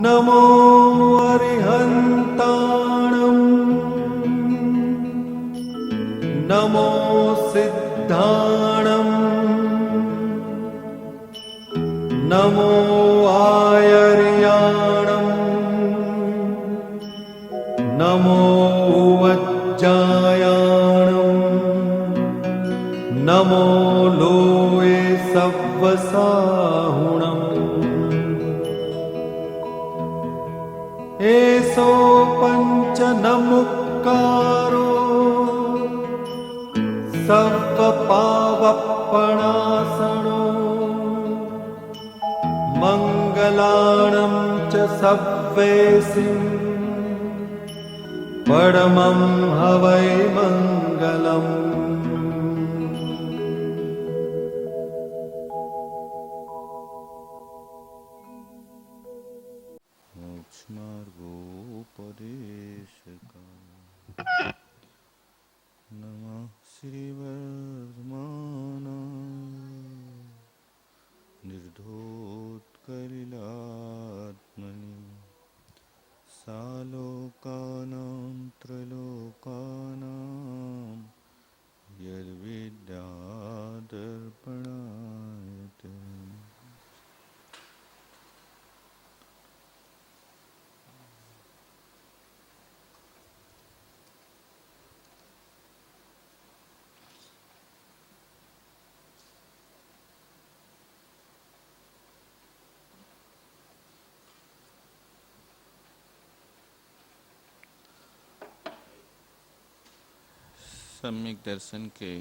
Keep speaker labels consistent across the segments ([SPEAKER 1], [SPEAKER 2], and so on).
[SPEAKER 1] नमो अरिहन्ताणं नमो सिद्धाणं नमो आयर्याणं नमो वज्जायाणं नमो लोये सव्वसाहुणम् एसो पंच नमुक्कारो सव्वपावप्पणासनो मंगलाणं च सव्वेसिं परमं हवै मंगलम्।
[SPEAKER 2] मोक्षमार्गोपदेशका नमः श्रीवर्धमानाय निर्धोत्कलिलात्मनि सालोकानां त्रलोकानां यद्विद्यादर्पणायते। सम्यक दर्शन के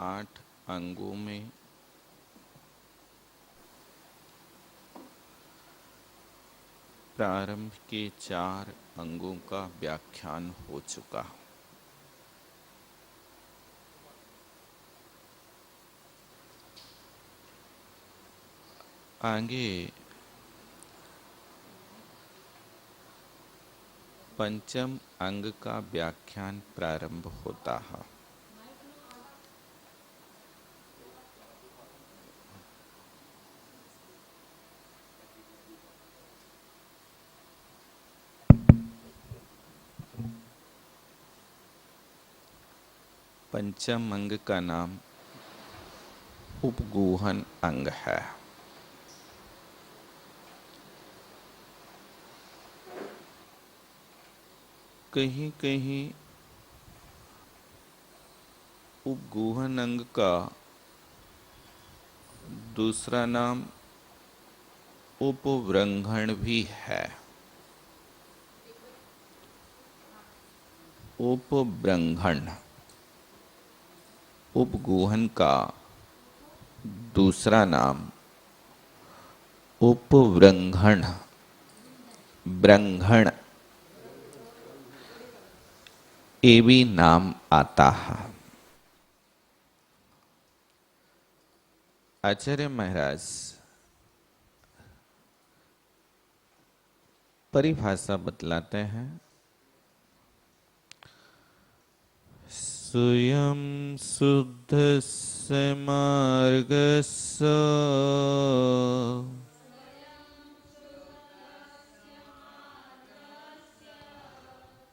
[SPEAKER 2] 8 अंगों में प्रारंभ के 4 अंगों का व्याख्यान हो चुका। आगे पंचम अंग का व्याख्यान प्रारंभ होता है। पंचम अंग का नाम उपगूहन अंग है। कहीं कहीं उपगूहन अंग का दूसरा नाम उपव्रंघण भी है। उपव्रंघण उपगूहन का दूसरा नाम उपव्रंघण व्रंघण ये भी नाम आता है। आचार्य महाराज परिभाषा बतलाते हैं। स्वयं शुद्धस्य मार्गस्य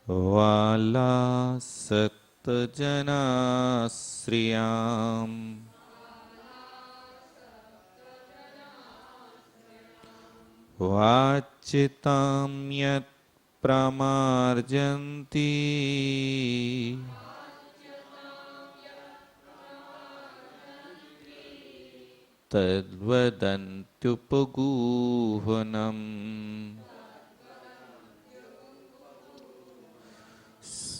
[SPEAKER 2] वालासक्तजनाश्रियाम् वाच्यतां यत् प्रमार्जन्ति तद्वदन्त्युपगूहनम्।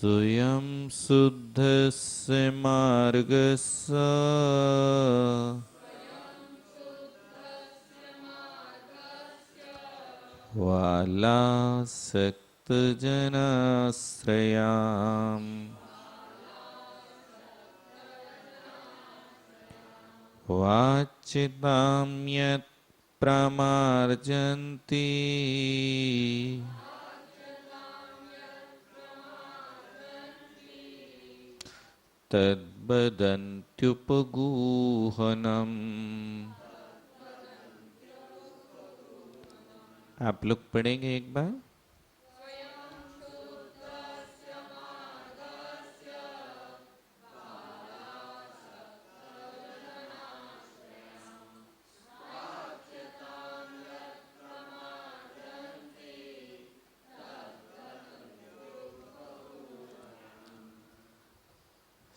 [SPEAKER 2] स्वयं शुद्धस्य मार्गस्य वालासक्तजनाश्रयाम् वाच्यतां यत् प्रमार्जन्ति तद्वदन्त्युपगूहनम्। आप लोग पढ़ेंगे एक बार।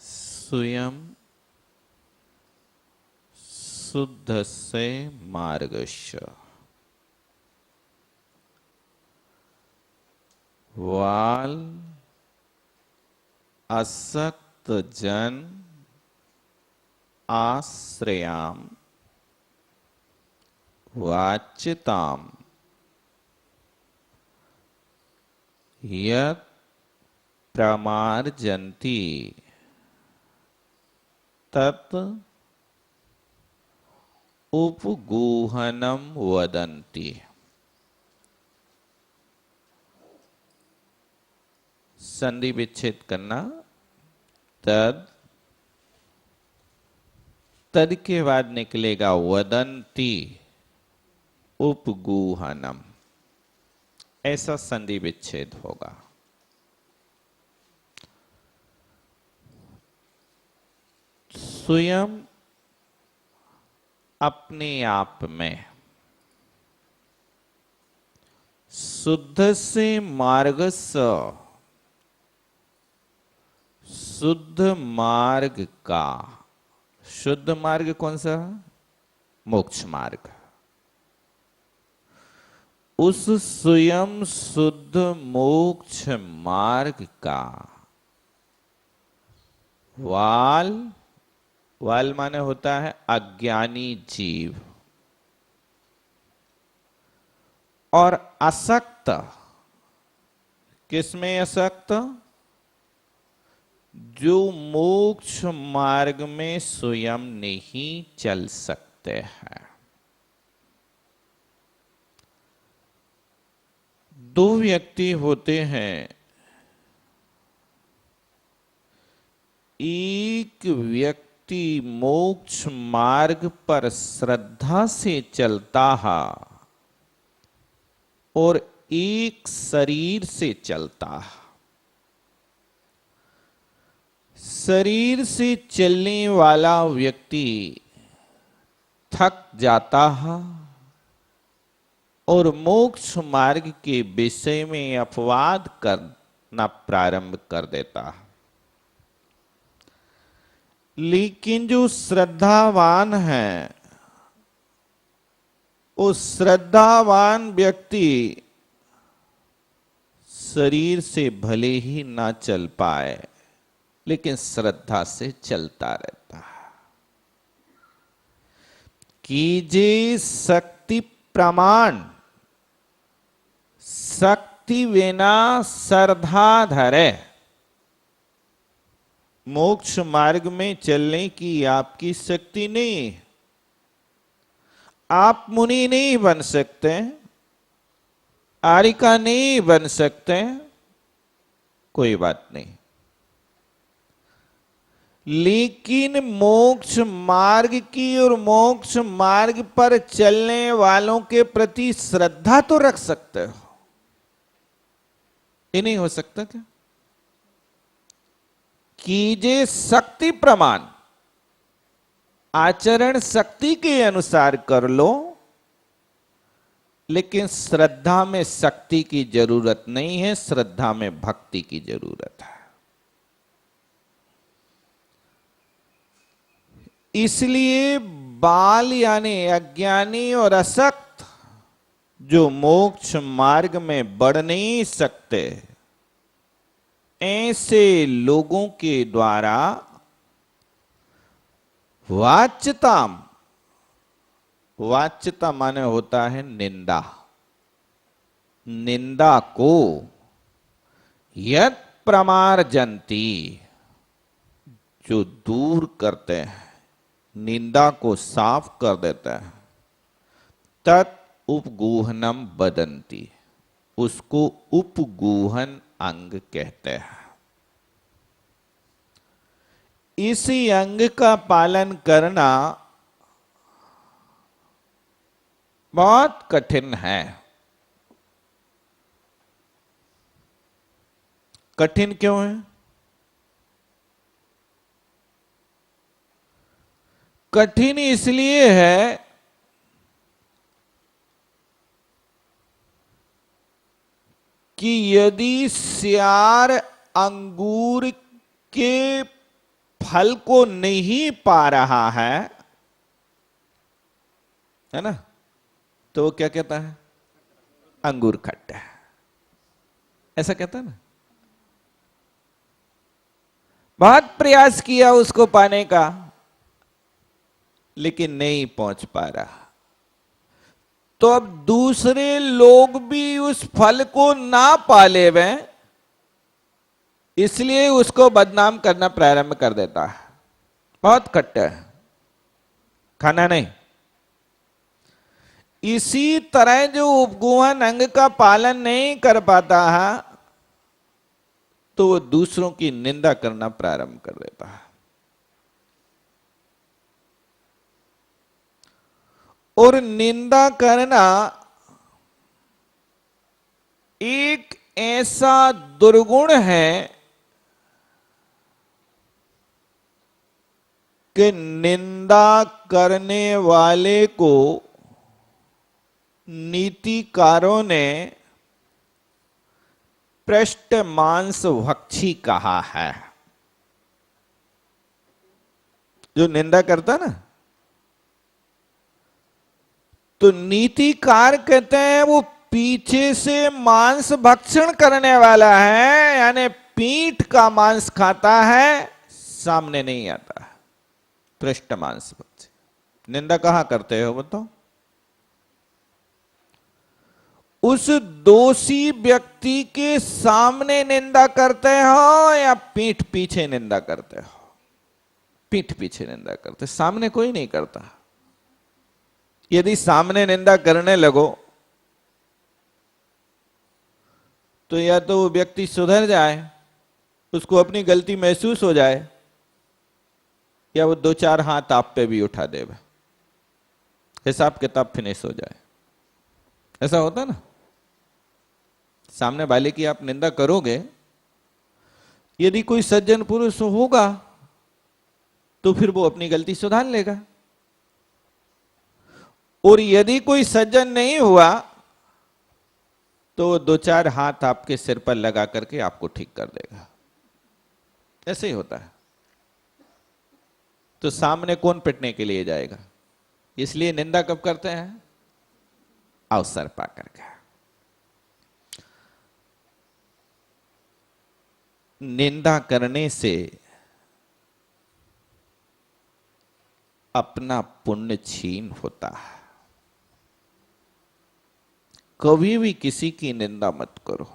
[SPEAKER 2] स्वयं शुद्धस्य मार्गस्य वाल असक्त जन आश्रयाम वाच्यताम यत् प्रमार्जन्ति तत् उपगूहनम वदन्ति। संधि विच्छेद करना। तद, तद के बाद निकलेगा वदन्ति, उपगूहनम, ऐसा संधि विच्छेद होगा। स्वयं अपने आप में शुद्ध से मार्ग से, शुद्ध मार्ग का, शुद्ध मार्ग कौन सा? मोक्ष मार्ग। उस स्वयं शुद्ध मोक्ष मार्ग का वाल, वाल माने होता है अज्ञानी जीव, और असक्त, किसमें असक्त? जो मोक्ष मार्ग में स्वयं नहीं चल सकते हैं। दो व्यक्ति होते हैं, एक व्यक्ति मोक्ष मार्ग पर श्रद्धा से चलता है और एक शरीर से चलता है। शरीर से चलने वाला व्यक्ति थक जाता है और मोक्ष मार्ग के विषय में अपवाद करना प्रारंभ कर देता है। लेकिन जो श्रद्धावान है, उस श्रद्धावान व्यक्ति शरीर से भले ही ना चल पाए, लेकिन श्रद्धा से चलता रहता है। कीजे शक्ति प्रमाण, शक्ति बिना श्रद्धा धरे। मोक्ष मार्ग में चलने की आपकी शक्ति नहीं, आप मुनि नहीं बन सकते, आरिका नहीं बन सकते, कोई बात नहीं। लेकिन मोक्ष मार्ग की और मोक्ष मार्ग पर चलने वालों के प्रति श्रद्धा तो रख सकते हो। ये नहीं हो सकता क्या? कीजे शक्ति प्रमाण, आचरण शक्ति के अनुसार कर लो, लेकिन श्रद्धा में शक्ति की जरूरत नहीं है, श्रद्धा में भक्ति की जरूरत है। इसलिए बाल यानी अज्ञानी और असक्त जो मोक्ष मार्ग में बढ़ नहीं सकते, ऐसे लोगों के द्वारा वाच्यताम, वाच्यता माने होता है निंदा, निंदा को यत् प्रमार्जन्ति, जो दूर करते हैं, निंदा को साफ कर देता है, तत् उपगूहनम वदन्ति, उसको उपगूहन अंग कहते हैं। इसी अंग का पालन करना बहुत कठिन है। कठिन क्यों है? कठिन इसलिए है कि यदि सियार अंगूर के फल को नहीं पा रहा है ना, तो वो क्या कहता है? अंगूर खट्टा है, ऐसा कहता है ना। बहुत प्रयास किया उसको पाने का, लेकिन नहीं पहुंच पा रहा। तो अब दूसरे लोग भी उस फल को ना पा ले वे, इसलिए उसको बदनाम करना प्रारंभ कर देता है। बहुत खट्टा है, खाना नहीं। इसी तरह जो उपगुहन अंग का पालन नहीं कर पाता है, तो वो दूसरों की निंदा करना प्रारंभ कर देता है। और निंदा करना एक ऐसा दुर्गुण है कि निंदा करने वाले को नीतिकारों ने पृष्ठ मांस भक्षी कहा है। जो निंदा करता ना, तो नीतिकार कहते हैं वो पीछे से मांस भक्षण करने वाला है, यानी पीठ का मांस खाता है, सामने नहीं आता है। पृष्ठ मांस भक्षी। निंदा कहां करते हो बताओ? उस दोषी व्यक्ति के सामने निंदा करते हो या पीठ पीछे निंदा करते हो? पीठ पीछे निंदा करते, सामने कोई नहीं करता। यदि सामने निंदा करने लगो तो या तो वो व्यक्ति सुधर जाए, उसको अपनी गलती महसूस हो जाए, या वो दो चार हाथ आप पे भी उठा दे, हिसाब किताब फिनिश हो जाए। ऐसा होता ना। सामने वाले की आप निंदा करोगे, यदि कोई सज्जन पुरुष होगा तो फिर वो अपनी गलती सुधार लेगा, और यदि कोई सज्जन नहीं हुआ तो दो चार हाथ आपके सिर पर लगा करके आपको ठीक कर देगा। ऐसे ही होता है। तो सामने कौन पिटने के लिए जाएगा? इसलिए निंदा कब करते हैं? अवसर पा करके। निंदा करने से अपना पुण्य छीन होता है। कभी भी किसी की निंदा मत करो।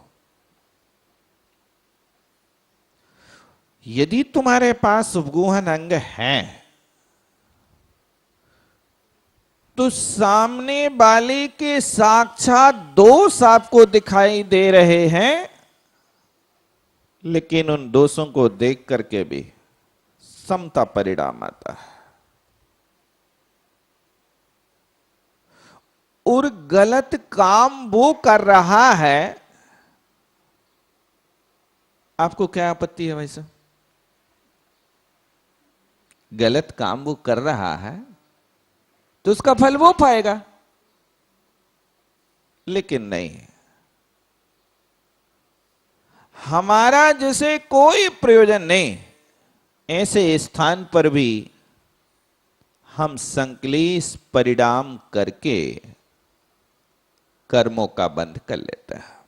[SPEAKER 2] यदि तुम्हारे पास उपगुहन अंग है तो सामने वाले के साक्षात दोष आपको दिखाई दे रहे हैं, लेकिन उन दोषों को देख करके भी समता परिणाम आता है। और गलत काम वो कर रहा है, आपको क्या आपत्ति है भाई साहब? गलत काम वो कर रहा है तो उसका फल वो पाएगा, लेकिन नहीं, हमारा जैसे कोई प्रयोजन नहीं। ऐसे स्थान पर भी हम संक्लेश परिणाम करके कर्मों का बंध कर लेता है।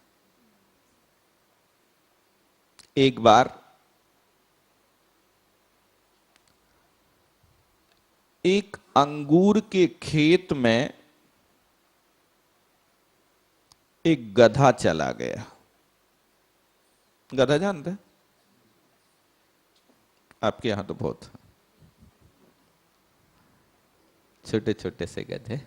[SPEAKER 2] एक बार एक अंगूर के खेत में एक गधा चला गया। गधा जानते हैं? आपके यहां तो बहुत छोटे छोटे से गधे।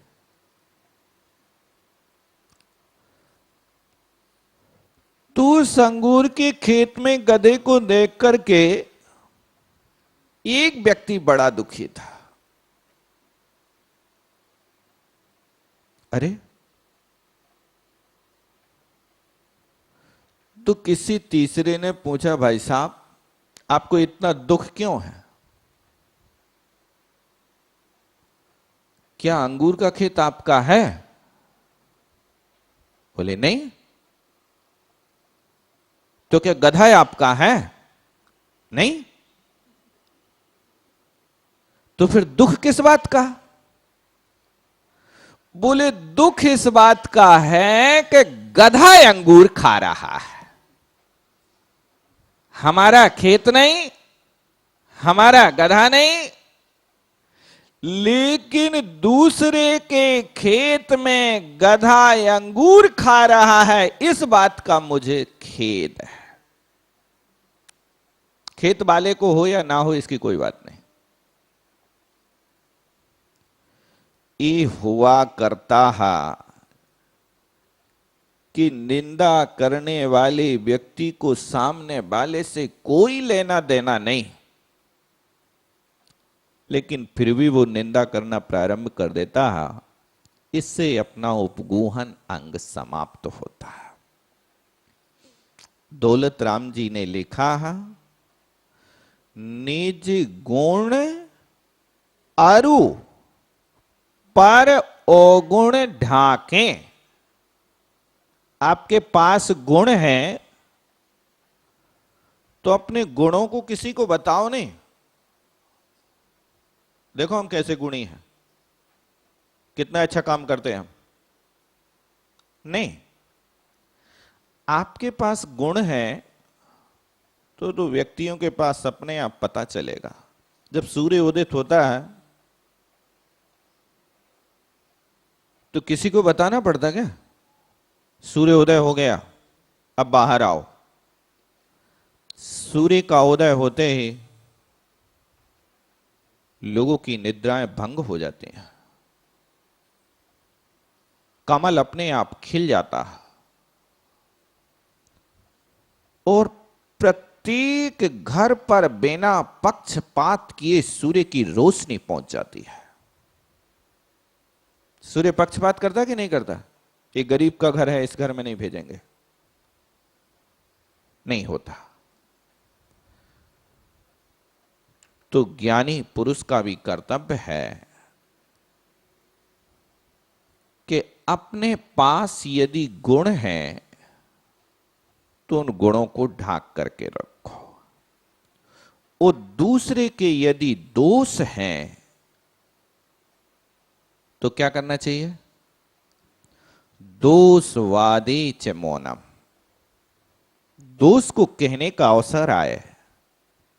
[SPEAKER 2] तो उस अंगूर के खेत में गधे को देख करके एक व्यक्ति बड़ा दुखी था। अरे तो किसी तीसरे ने पूछा, भाई साहब आपको इतना दुख क्यों है? क्या अंगूर का खेत आपका है? बोले नहीं। तो क्या गधा आपका है? नहीं। तो फिर दुख किस बात का? बोले दुख इस बात का है कि गधा अंगूर खा रहा है, हमारा खेत नहीं, हमारा गधा नहीं। लेकिन दूसरे के खेत में गधा अंगूर खा रहा है, इस बात का मुझे खेद है। खेत वाले को हो या ना हो इसकी कोई बात नहीं। ये हुआ करता है कि निंदा करने वाले व्यक्ति को सामने वाले से कोई लेना देना नहीं, लेकिन फिर भी वो निंदा करना प्रारंभ कर देता है। इससे अपना उपगूहन अंग समाप्त होता है। दौलत राम जी ने लिखा है, निज गुण आरु पर अवगुण ढाके। आपके पास गुण है तो अपने गुणों को किसी को बताओ नहीं। देखो हम कैसे गुणी हैं, कितना अच्छा काम करते हैं हम। नहीं, आपके पास गुण है तो व्यक्तियों के पास अपने आप पता चलेगा। जब सूर्य उदित होता है तो किसी को बताना पड़ता क्या? सूर्य उदय हो गया, अब बाहर आओ। सूर्य का उदय होते ही लोगों की निद्राएं भंग हो जाती हैं, कमल अपने आप खिल जाता है और प्रत्येक घर पर बिना पक्षपात किए सूर्य की रोशनी पहुंच जाती है। सूर्य पक्षपात करता कि नहीं करता? एक गरीब का घर है, इस घर में नहीं भेजेंगे, नहीं होता। तो ज्ञानी पुरुष का भी कर्तव्य है कि अपने पास यदि गुण है तो उन गुणों को ढाक करके रखो, और दूसरे के यदि दोष हैं तो क्या करना चाहिए? दोषवादे च मौनम। दोष को कहने का अवसर आए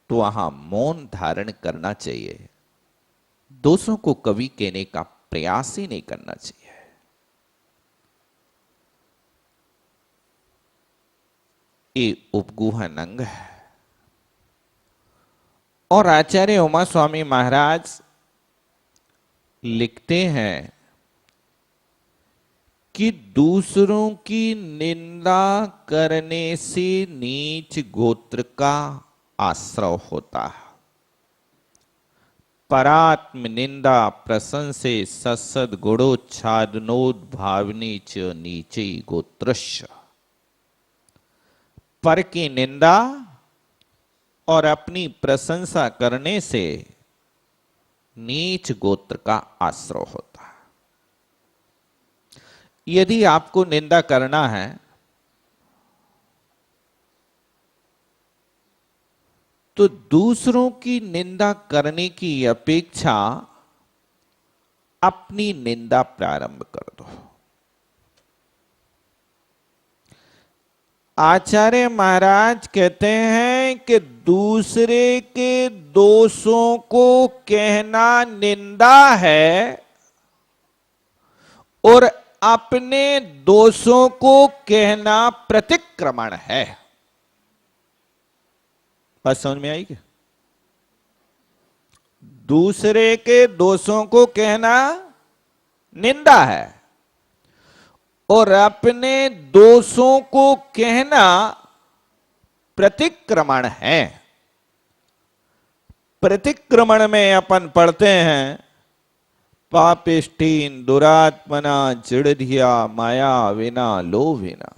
[SPEAKER 2] तो वहां मौन धारण करना चाहिए। दोषों को कभी कहने का प्रयास ही नहीं करना चाहिए। ये उपगूहन अंग है। और आचार्य उमा स्वामी महाराज लिखते हैं कि दूसरों की निंदा करने से नीच गोत्र का आश्रय होता है। परात्म निंदा प्रशंसे सत्सद गुणोच्छादनोद्भावनी च नीचे गोत्रस्य। पर की निंदा और अपनी प्रशंसा करने से नीच गोत्र का आश्रय होता है। यदि आपको निंदा करना है तो दूसरों की निंदा करने की अपेक्षा अपनी निंदा प्रारंभ कर दो। आचार्य महाराज कहते हैं कि दूसरे के दोषों को कहना निंदा है और अपने दोषों को कहना प्रतिक्रमण है। बात समझ में आई क्या? दूसरे के दोषों को कहना निंदा है और अपने दोषों को कहना प्रतिक्रमण है। प्रतिक्रमण में अपन पढ़ते हैं, पापिष्ठीन दुरात्मना जड़धिया माया विना लोभिना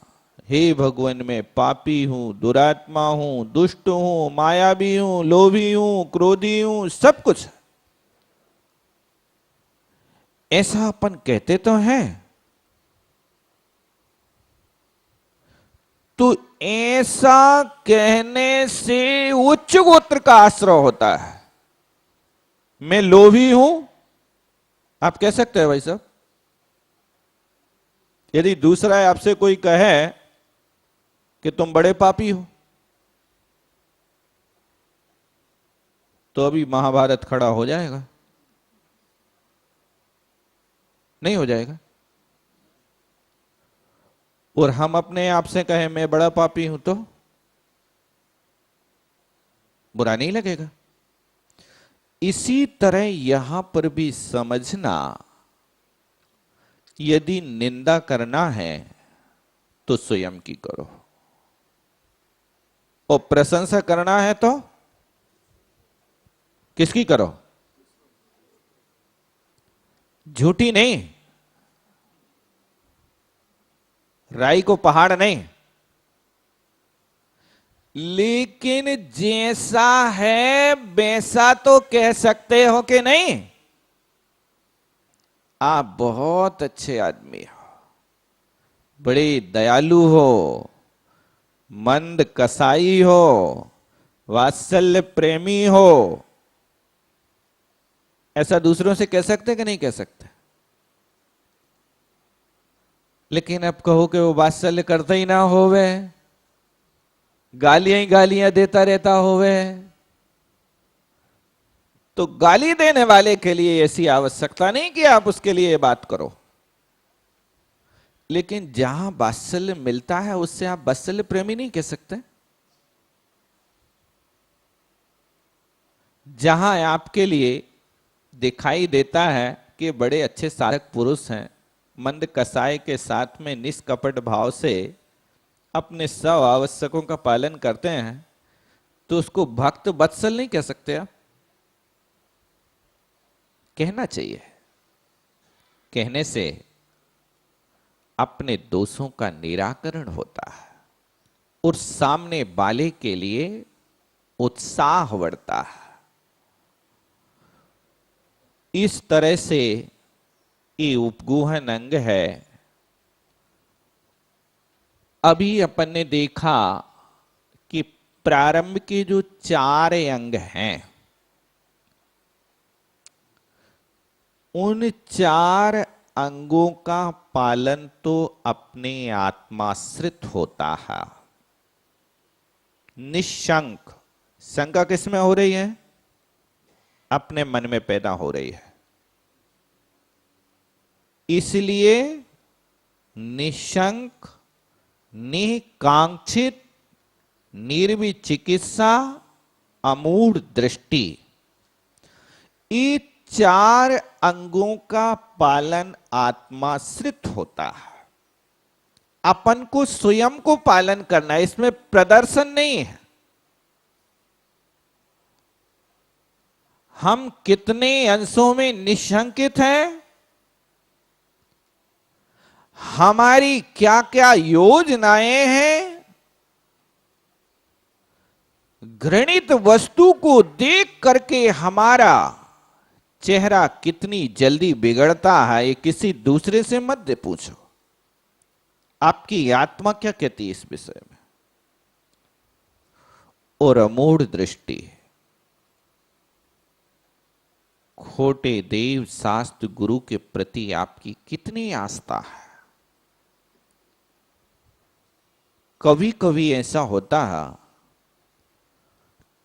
[SPEAKER 2] हे भगवान मैं पापी हूं, दुरात्मा हूं, दुष्ट हूं, मायावी हूं, लोभी हूं, क्रोधी हूं, सब कुछ। ऐसा अपन कहते तो हैं। तो ऐसा कहने से उच्च गोत्र का आश्रय होता है। मैं लोभी हूं, आप कह सकते हैं भाई साहब। यदि दूसरा आपसे कोई कहे कि तुम बड़े पापी हो, तो अभी महाभारत खड़ा हो जाएगा, नहीं हो जाएगा। और हम अपने आप से कहें मैं बड़ा पापी हूं, तो बुरा नहीं लगेगा। इसी तरह यहां पर भी समझना, यदि निंदा करना है तो स्वयं की करो, और प्रशंसा करना है तो किसकी करो? झूठी नहीं, राई को पहाड़ नहीं, लेकिन जैसा है वैसा तो कह सकते हो कि नहीं? आप बहुत अच्छे आदमी हो, बड़े दयालु हो, मंद कसाई हो, वात्सल्य प्रेमी हो, ऐसा दूसरों से कह सकते कि नहीं कह सकते? लेकिन अब कहो कि वो वात्सल्य करता ही ना होवे, गालियां ही गालियां देता रहता होवे, तो गाली देने वाले के लिए ऐसी आवश्यकता नहीं कि आप उसके लिए बात करो। लेकिन जहां वात्सल्य मिलता है उससे आप वात्सल्य प्रेमी नहीं कह सकते। जहां आपके लिए दिखाई देता है कि बड़े अच्छे साधक पुरुष हैं, मंद कसाय के साथ में निष्कपट भाव से अपने सब आवश्यकों का पालन करते हैं, तो उसको भक्त वत्सल नहीं कह सकते आप। कहना चाहिए। कहने से अपने दोषों का निराकरण होता है और सामने वाले के लिए उत्साह बढ़ता है। इस तरह से ये उपगूहन अंग है। अभी अपन ने देखा कि प्रारंभ के जो 4 अंग हैं, उन 4 अंगों का पालन तो अपने आत्माश्रित होता है। निशंक, शंका किसमें हो रही है? अपने मन में पैदा हो रही है। इसलिए निशंक, निकांक्षित, निर्विचिकित्सा, अमूढ़ दृष्टि, ये 4 अंगों का पालन आत्माश्रित होता है। अपन को स्वयं को पालन करना है, इसमें प्रदर्शन नहीं है। हम कितने अंशों में निशंकित हैं, हमारी क्या क्या योजनाएं हैं, घृणित वस्तु को देख करके हमारा चेहरा कितनी जल्दी बिगड़ता है, ये किसी दूसरे से मत पूछो। आपकी आत्मा क्या कहती है इस विषय में? और अमूढ़ दृष्टि, खोटे देव शास्त्र गुरु के प्रति आपकी कितनी आस्था है। कभी कभी ऐसा होता है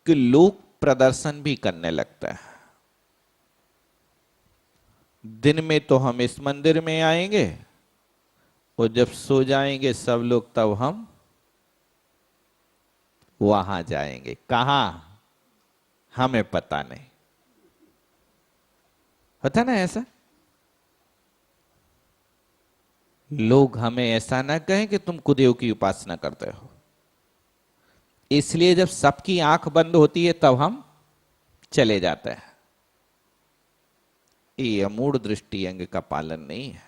[SPEAKER 2] कि लोग प्रदर्शन भी करने लगता है। दिन में तो हम इस मंदिर में आएंगे और जब सो जाएंगे सब लोग, तब हम वहां जाएंगे। कहां? हमें पता नहीं। होता ना ऐसा? लोग हमें ऐसा ना कहें कि तुम कुदेव की उपासना करते हो, इसलिए जब सबकी आंख बंद होती है तब हम चले जाते हैं। ये अमूढ़ दृष्टि अंग का पालन नहीं है।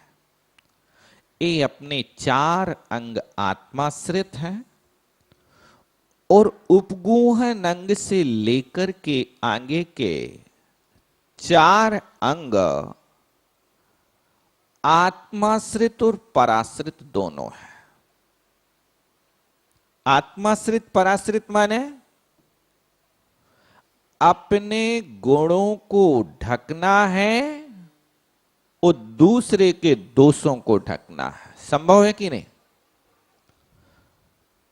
[SPEAKER 2] ये अपने 4 अंग आत्माश्रित हैं और उपगूहन अंग से लेकर के आगे के 4 अंग आत्माश्रित और पराश्रित दोनों है। आत्माश्रित पराश्रित माने अपने गुणों को ढकना है और दूसरे के दोषों को ढकना है। संभव है कि नहीं?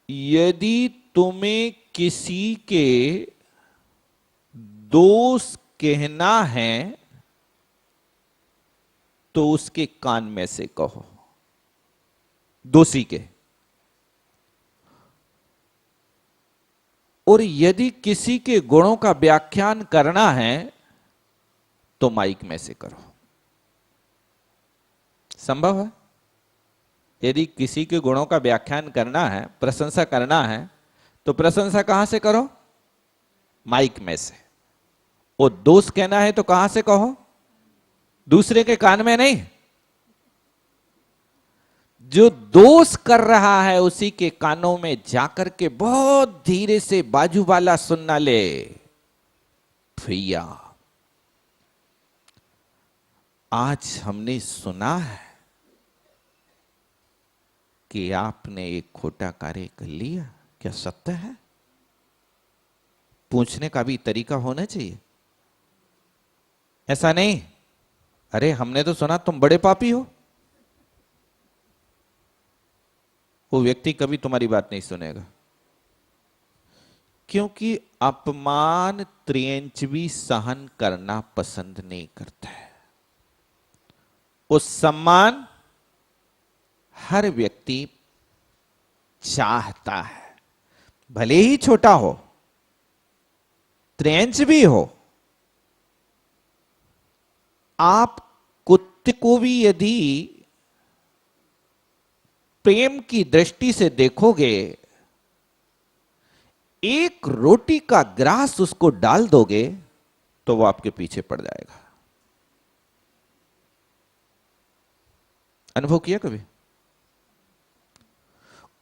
[SPEAKER 2] यदि तुम्हें किसी के दोष कहना है तो उसके कान में से कहो, दोषी के। और यदि किसी के गुणों का व्याख्यान करना है तो माइक में से करो। संभव है? यदि किसी के गुणों का व्याख्यान करना है, प्रशंसा करना है, तो प्रशंसा कहां से करो? माइक में से। और दोष कहना है तो कहां से कहो? दूसरे के कान में नहीं। जो दोष कर रहा है उसी के कानों में जाकर के बहुत धीरे से बाजू वाला सुनना ले। भैया, आज हमने सुना है कि आपने एक खोटा कार्य कर लिया, क्या सत्य है? पूछने का भी तरीका होना चाहिए। ऐसा नहीं, अरे हमने तो सुना तुम बड़े पापी हो। वो व्यक्ति कभी तुम्हारी बात नहीं सुनेगा, क्योंकि अपमान त्रियंच भी सहन करना पसंद नहीं करता है। उस सम्मान हर व्यक्ति चाहता है, भले ही छोटा हो, त्रियंच भी हो। आप कुत्ते को भी यदि प्रेम की दृष्टि से देखोगे, एक रोटी का ग्रास उसको डाल दोगे तो वो आपके पीछे पड़ जाएगा। अनुभव किया कभी?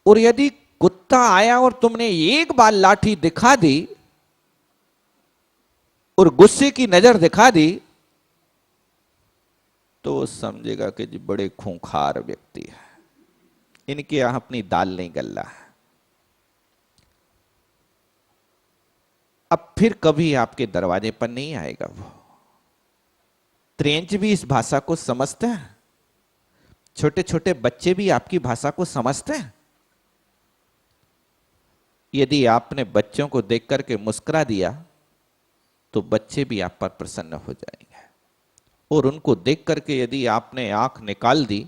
[SPEAKER 2] और यदि कुत्ता आया और तुमने एक बार लाठी दिखा दी और गुस्से की नजर दिखा दी तो वो समझेगा कि जी बड़े खूंखार व्यक्ति है, इनके यहां अपनी दाल नहीं गल रहा है। अब फिर कभी आपके दरवाजे पर नहीं आएगा वो। त्रेंच भी इस भाषा को समझते हैं, छोटे छोटे बच्चे भी आपकी भाषा को समझते हैं। यदि आपने बच्चों को देख करके मुस्कुरा दिया तो बच्चे भी आप पर प्रसन्न हो जाएंगे, और उनको देख करके यदि आपने आंख निकाल दी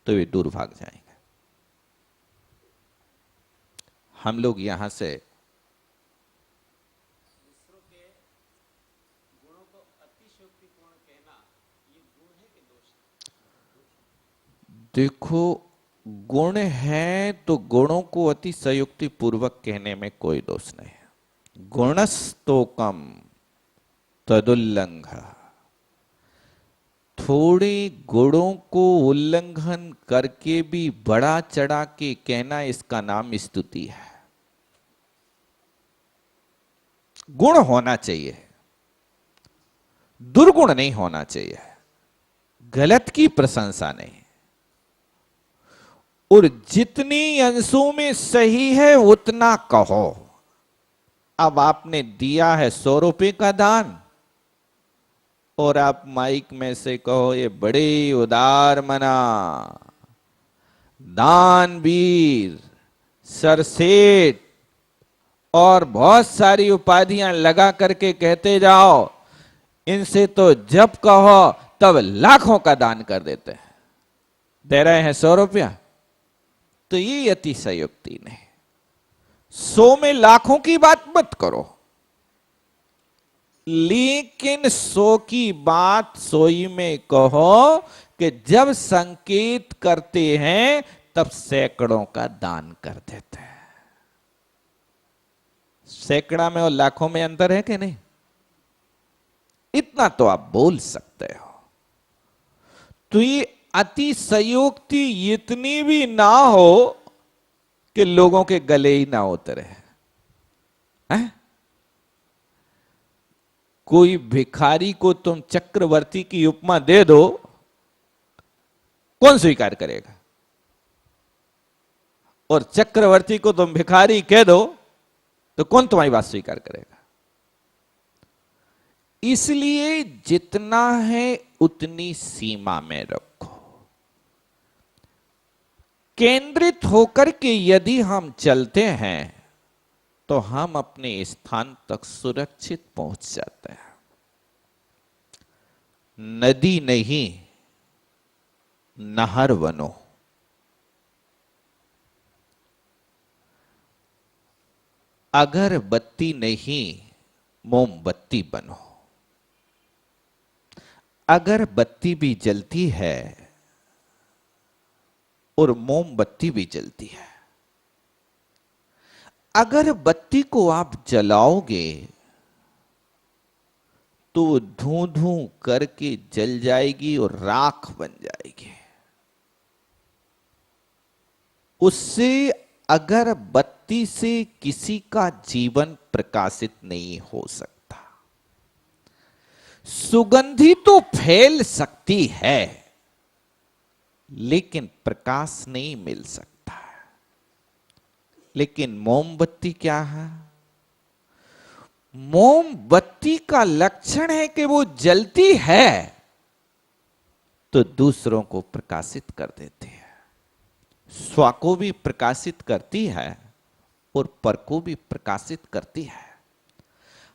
[SPEAKER 2] तो वे दूर भाग जाएंगे। हम लोग यहां से देखो, गुण है तो गुणों को अतिशयोक्ति पूर्वक कहने में कोई दोष नहीं है। गुणस्तोकम तदुल्लंघ, थोड़े गुणों को उल्लंघन करके भी बड़ा चढ़ा के कहना, इसका नाम स्तुति है। गुण होना चाहिए, दुर्गुण नहीं होना चाहिए, गलत की प्रशंसा नहीं। और जितनी अंशों में सही है उतना कहो। अब आपने दिया है 100 रुपए का दान और आप माइक में से कहो ये बड़े उदार मना, दानवीर, सरसेठ और बहुत सारी उपाधियां लगा करके कहते जाओ, इनसे तो जब कहो तब लाखों का दान कर देते हैं। दे रहे हैं 100 रुपया, तो ये अतिशयोक्ति नहीं। 100 में लाखों की बात मत करो, लेकिन 100 की बात 100 ही में कहो कि जब संकेत करते हैं तब सैकड़ों का दान कर देते हैं। सैकड़ा में और लाखों में अंतर है कि नहीं? इतना तो आप बोल सकते हो। तो ये अतिशयोक्ति इतनी भी ना हो कि लोगों के गले ही ना उतरे हैं? कोई भिखारी को तुम चक्रवर्ती की उपमा दे दो, कौन स्वीकार करेगा? और चक्रवर्ती को तुम भिखारी कह दो तो कौन तुम्हारी बात स्वीकार करेगा? इसलिए जितना है उतनी सीमा में रखो। केंद्रित होकर के यदि हम चलते हैं तो हम अपने स्थान तक सुरक्षित पहुंच जाते हैं। नदी नहीं, नहर बनो। अगरबत्ती नहीं, मोमबत्ती बनो। अगरबत्ती भी जलती है और मोमबत्ती भी जलती है। अगरबत्ती को आप जलाओगे तो धूं धूं करके जल जाएगी और राख बन जाएगी। उससे अगरबत्ती से किसी का जीवन प्रकाशित नहीं हो सकता। सुगंधी तो फैल सकती है लेकिन प्रकाश नहीं मिल सकता। लेकिन मोमबत्ती क्या है? मोमबत्ती का लक्षण है कि वो जलती है तो दूसरों को प्रकाशित कर देती है, स्व को भी प्रकाशित करती है और पर को भी प्रकाशित करती है।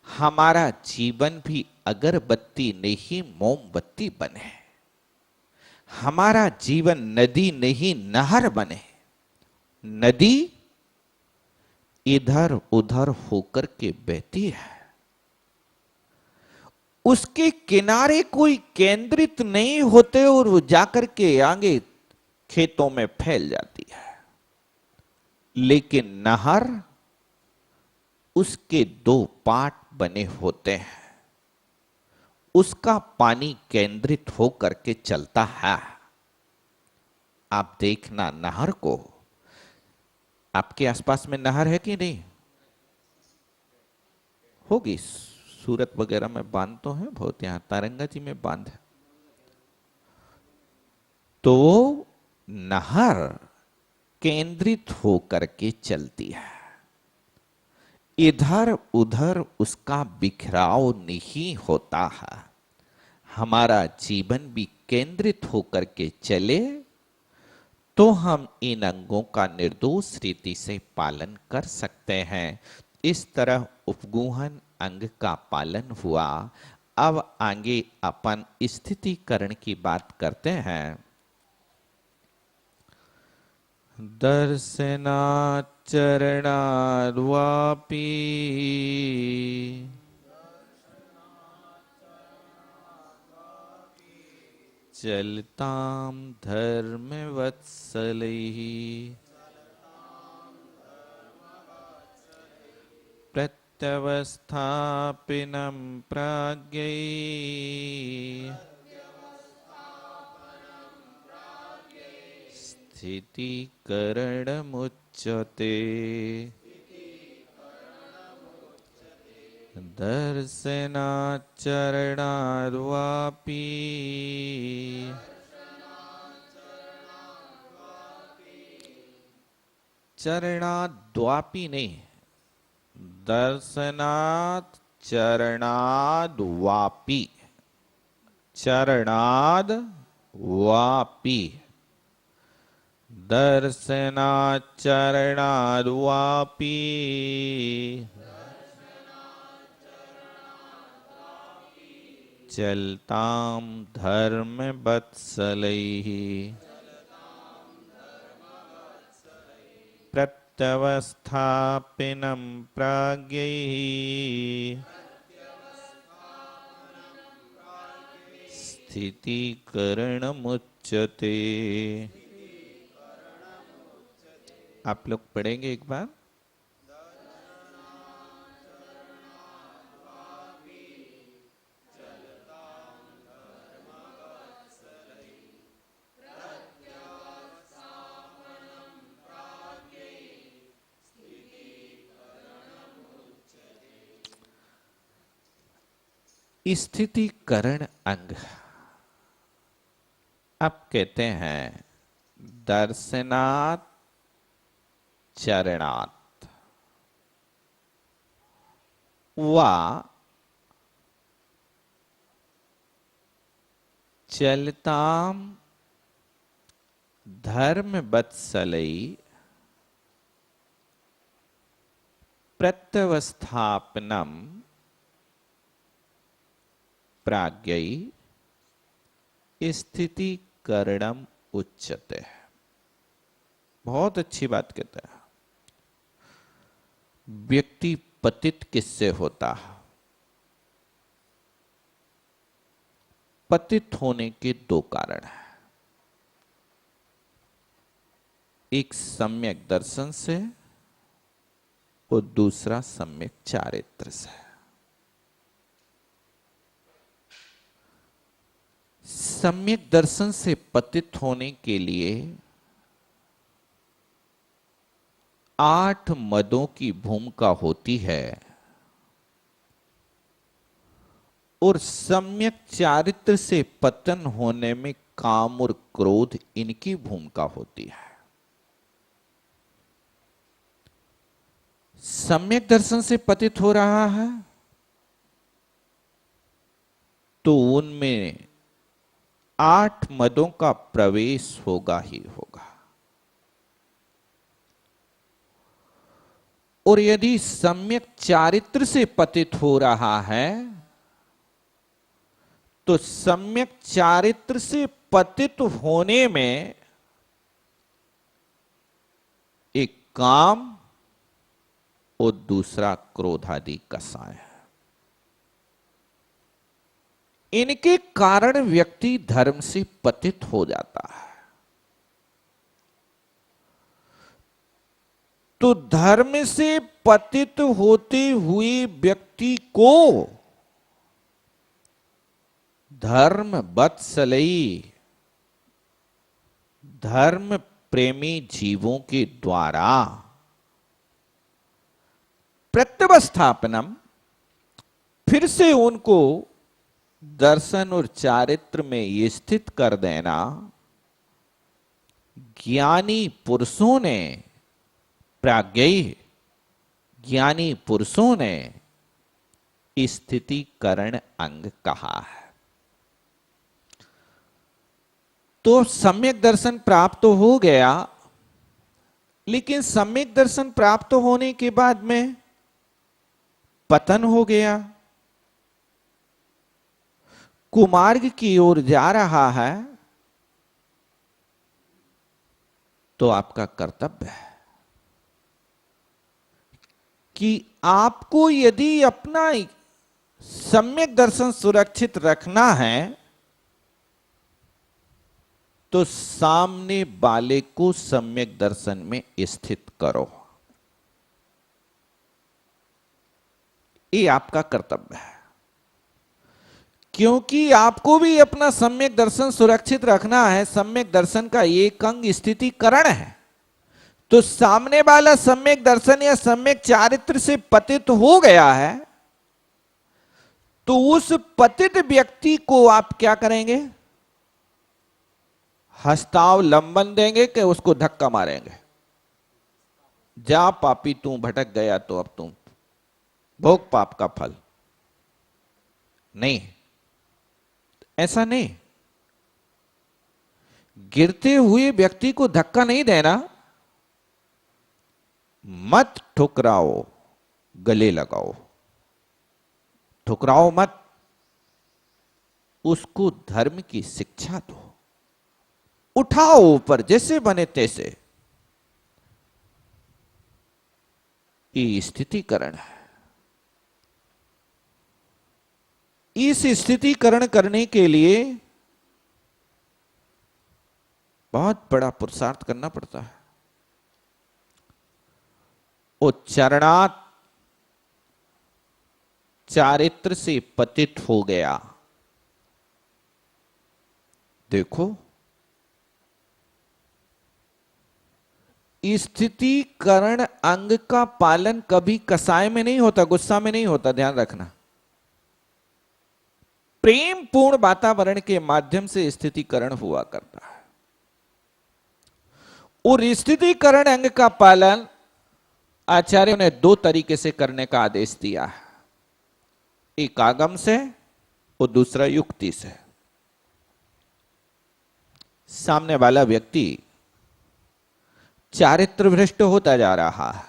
[SPEAKER 2] हमारा जीवन भी अगरबत्ती नहीं मोमबत्ती बने। हमारा जीवन नदी नहीं नहर बने। नदी इधर उधर होकर के बहती है, उसके किनारे कोई केंद्रित नहीं होते और वो जाकर के आगे खेतों में फैल जाती है। लेकिन नहर, उसके दो पार्ट बने होते हैं, उसका पानी केंद्रित होकर के चलता है। आप देखना नहर को, आपके आसपास में नहर है कि नहीं? होगी, सूरत वगैरह में बांध तो है बहुत, यहां तारंगा जी में बांध है। तो नहर केंद्रित होकर के चलती है, इधर उधर उसका बिखराव नहीं होता है। हमारा जीवन भी केंद्रित होकर के चले तो हम इन अंगों का निर्दोष रीति से पालन कर सकते हैं। इस तरह उपगूहन अंग का पालन हुआ। अब आगे अपन स्थितिकरण की बात करते हैं। दर्शनाचरणाद्वापि चलतां धर्मवत्सलैः प्रत्यवस्थापिनं प्राज्ञैः स्थितिकरणमुच्यते। दर्शनाचरणाद्वापि चरणाद्वापि नहीं, दर्शनात् चरणाद्वापि, चरणाद्वापि, दर्शनाचरणाद्वापि चलतां धर्मवत्सलैः प्रत्यवस्थापिनं प्राज्ञैः स्थितिकरणमुच्यते। आप लोग पढ़ेंगे एक बार। स्थितिकरण अंग। अब कहते हैं दर्शनात् चरणात् वा चलताम धर्म वत्सलई प्रत्यवस्थापनम प्राज्ञई स्थितिकरणम उच्यते। बहुत अच्छी बात कहता है। व्यक्ति पतित किससे होता है? पतित होने के दो कारण हैं। एक सम्यक दर्शन से और दूसरा सम्यक चारित्र से। सम्यक दर्शन से पतित होने के लिए 8 मदों की भूमिका होती है और सम्यक चारित्र से पतन होने में काम और क्रोध इनकी भूमिका होती है। सम्यक दर्शन से पतित हो रहा है तो उनमें 8 मदों का प्रवेश होगा ही होगा। और यदि सम्यक चारित्र से पतित हो रहा है तो सम्यक चारित्र से पतित होने में एक काम और दूसरा क्रोध आदि कसाय है। इनके कारण व्यक्ति धर्म से पतित हो जाता है। तो धर्म से पतित होते हुए व्यक्ति को धर्म वत्सलई धर्म प्रेमी जीवों के द्वारा प्रत्यवस्थापनम फिर से उनको दर्शन और चारित्र में स्थित कर देना ज्ञानी पुरुषों ने प्राज्ञई ज्ञानी पुरुषों ने स्थितिकरण अंग कहा है। तो सम्यक दर्शन प्राप्त तो हो गया, लेकिन सम्यक दर्शन प्राप्त होने के बाद में पतन हो गया, कुमार्ग की ओर जा रहा है, तो आपका कर्तव्य है कि आपको यदि अपना सम्यक दर्शन सुरक्षित रखना है तो सामने वाले को सम्यक दर्शन में स्थित करो। ये आपका कर्तव्य है, क्योंकि आपको भी अपना सम्यक दर्शन सुरक्षित रखना है। सम्यक दर्शन का एक अंग स्थितिकरण है। तो सामने वाला सम्यक दर्शन या सम्यक चारित्र से पतित हो गया है तो उस पतित व्यक्ति को आप क्या करेंगे? हस्तावलंबन देंगे कि उसको धक्का मारेंगे? जा पापी तू भटक गया तो अब तुम भोग पाप का फल। नहीं, ऐसा नहीं। गिरते हुए व्यक्ति को धक्का नहीं देना, मत ठुकराओ, गले लगाओ। ठुकराओ मत, उसको धर्म की शिक्षा दो, उठाओ ऊपर जैसे बने तैसे। ये स्थितिकरण है। इस स्थितिकरण करने के लिए बहुत बड़ा पुरुषार्थ करना पड़ता है। चरणात् चारित्र से पतित हो गया। देखो, स्थितिकरण अंग का पालन कभी कसाय में नहीं होता, गुस्सा में नहीं होता, ध्यान रखना। प्रेम पूर्ण वातावरण के माध्यम से स्थितिकरण हुआ करता है। और स्थितिकरण अंग का पालन आचार्यों ने दो तरीके से करने का आदेश दिया है, एक आगम से और दूसरा युक्ति से। सामने वाला व्यक्ति चारित्र भ्रष्ट होता जा रहा है,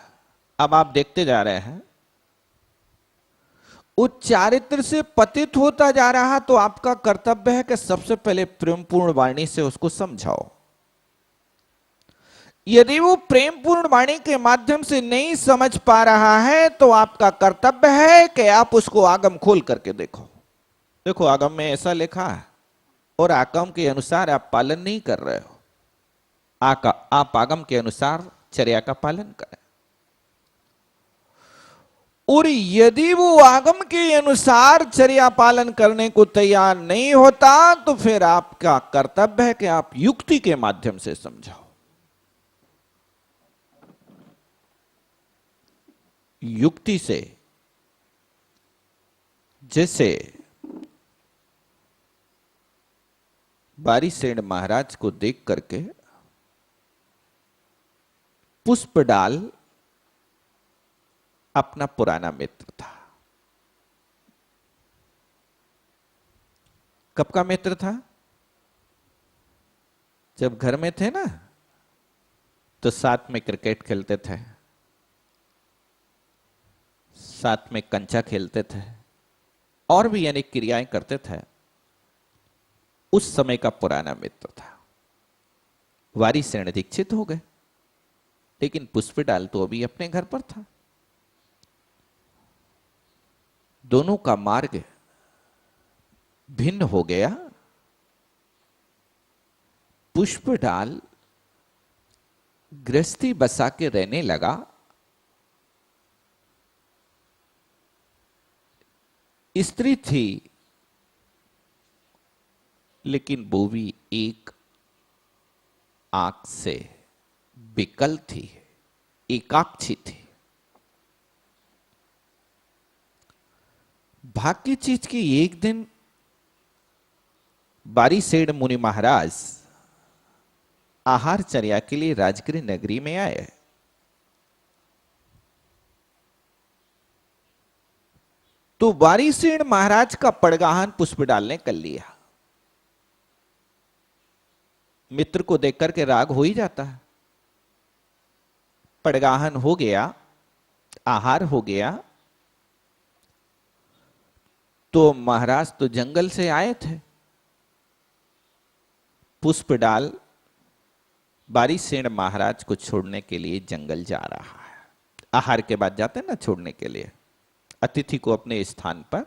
[SPEAKER 2] अब आप देखते जा रहे हैं उस चारित्र से पतित होता जा रहा, तो आपका कर्तव्य है कि सबसे पहले प्रेमपूर्ण वाणी से उसको समझाओ। यदि वो प्रेमपूर्ण वाणी के माध्यम से नहीं समझ पा रहा है तो आपका कर्तव्य है कि आप उसको आगम खोल करके देखो। देखो आगम में ऐसा लिखा है और आगम के अनुसार आप पालन नहीं कर रहे हो, आप आगम के अनुसार चर्या का पालन करें। और यदि वो आगम के अनुसार चर्या पालन करने को तैयार नहीं होता तो फिर आपका कर्तव्य है कि आप युक्ति के माध्यम से समझाओ। युक्ति से, जैसे बारीसेन महाराज को देख करके पुष्पडाल अपना पुराना मित्र था। कब का मित्र था? जब घर में थे ना तो साथ में क्रिकेट खेलते थे, साथ में कंचा खेलते थे और भी अनेक क्रियाएं करते थे। उस समय का पुराना मित्र था। वारीसेन दीक्षित हो गए, लेकिन पुष्पडाल तो अभी अपने घर पर था। दोनों का मार्ग भिन्न हो गया। पुष्पडाल गृहस्थी बसा के रहने लगा, स्त्री थी लेकिन वो भी एक आंख से विकल थी, एकाक्षी थी। भाग्य चीज की एक दिन बारीसेन मुनि महाराज आहार चर्या के लिए राजगिरी नगरी में आए। तो बारीसेन महाराज का पड़गाहन पुष्पडाल ने कर लिया। मित्र को देखकर के राग हो ही जाता है। पड़गाहन हो गया, आहार हो गया, तो महाराज तो जंगल से आए थे। पुष्पडाल बारीसेन महाराज को छोड़ने के लिए जंगल जा रहा है। आहार के बाद जाते हैं ना छोड़ने के लिए अतिथि को अपने स्थान पर।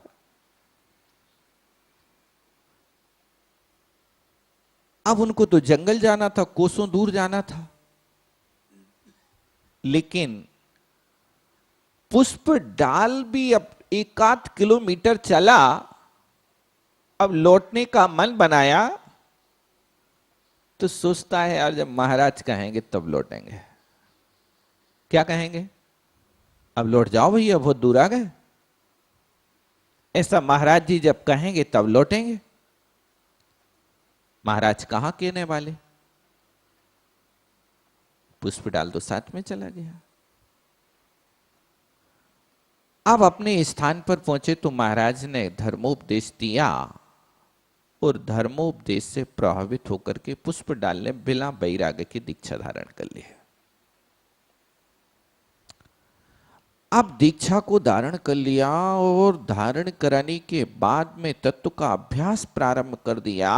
[SPEAKER 2] अब उनको तो जंगल जाना था, कोसों दूर जाना था, लेकिन पुष्पडाल भी अब 1-8 किलोमीटर चला। अब लौटने का मन बनाया तो सोचता है यार जब महाराज कहेंगे तब लौटेंगे। क्या कहेंगे? अब लौट जाओ भैया, बहुत दूर आ गए। ऐसा महाराज जी जब कहेंगे तब लौटेंगे। महाराज कहां कहने वाले? पुष्पडाल तो साथ में चला गया। अब अपने स्थान पर पहुंचे तो महाराज ने धर्मोपदेश दिया और धर्मोपदेश से प्रभावित होकर के पुष्पडाल ने बिना वैराग्य की दीक्षा धारण कर ली। अब दीक्षा को धारण कर लिया और धारण कराने के बाद में तत्व का अभ्यास प्रारंभ कर दिया।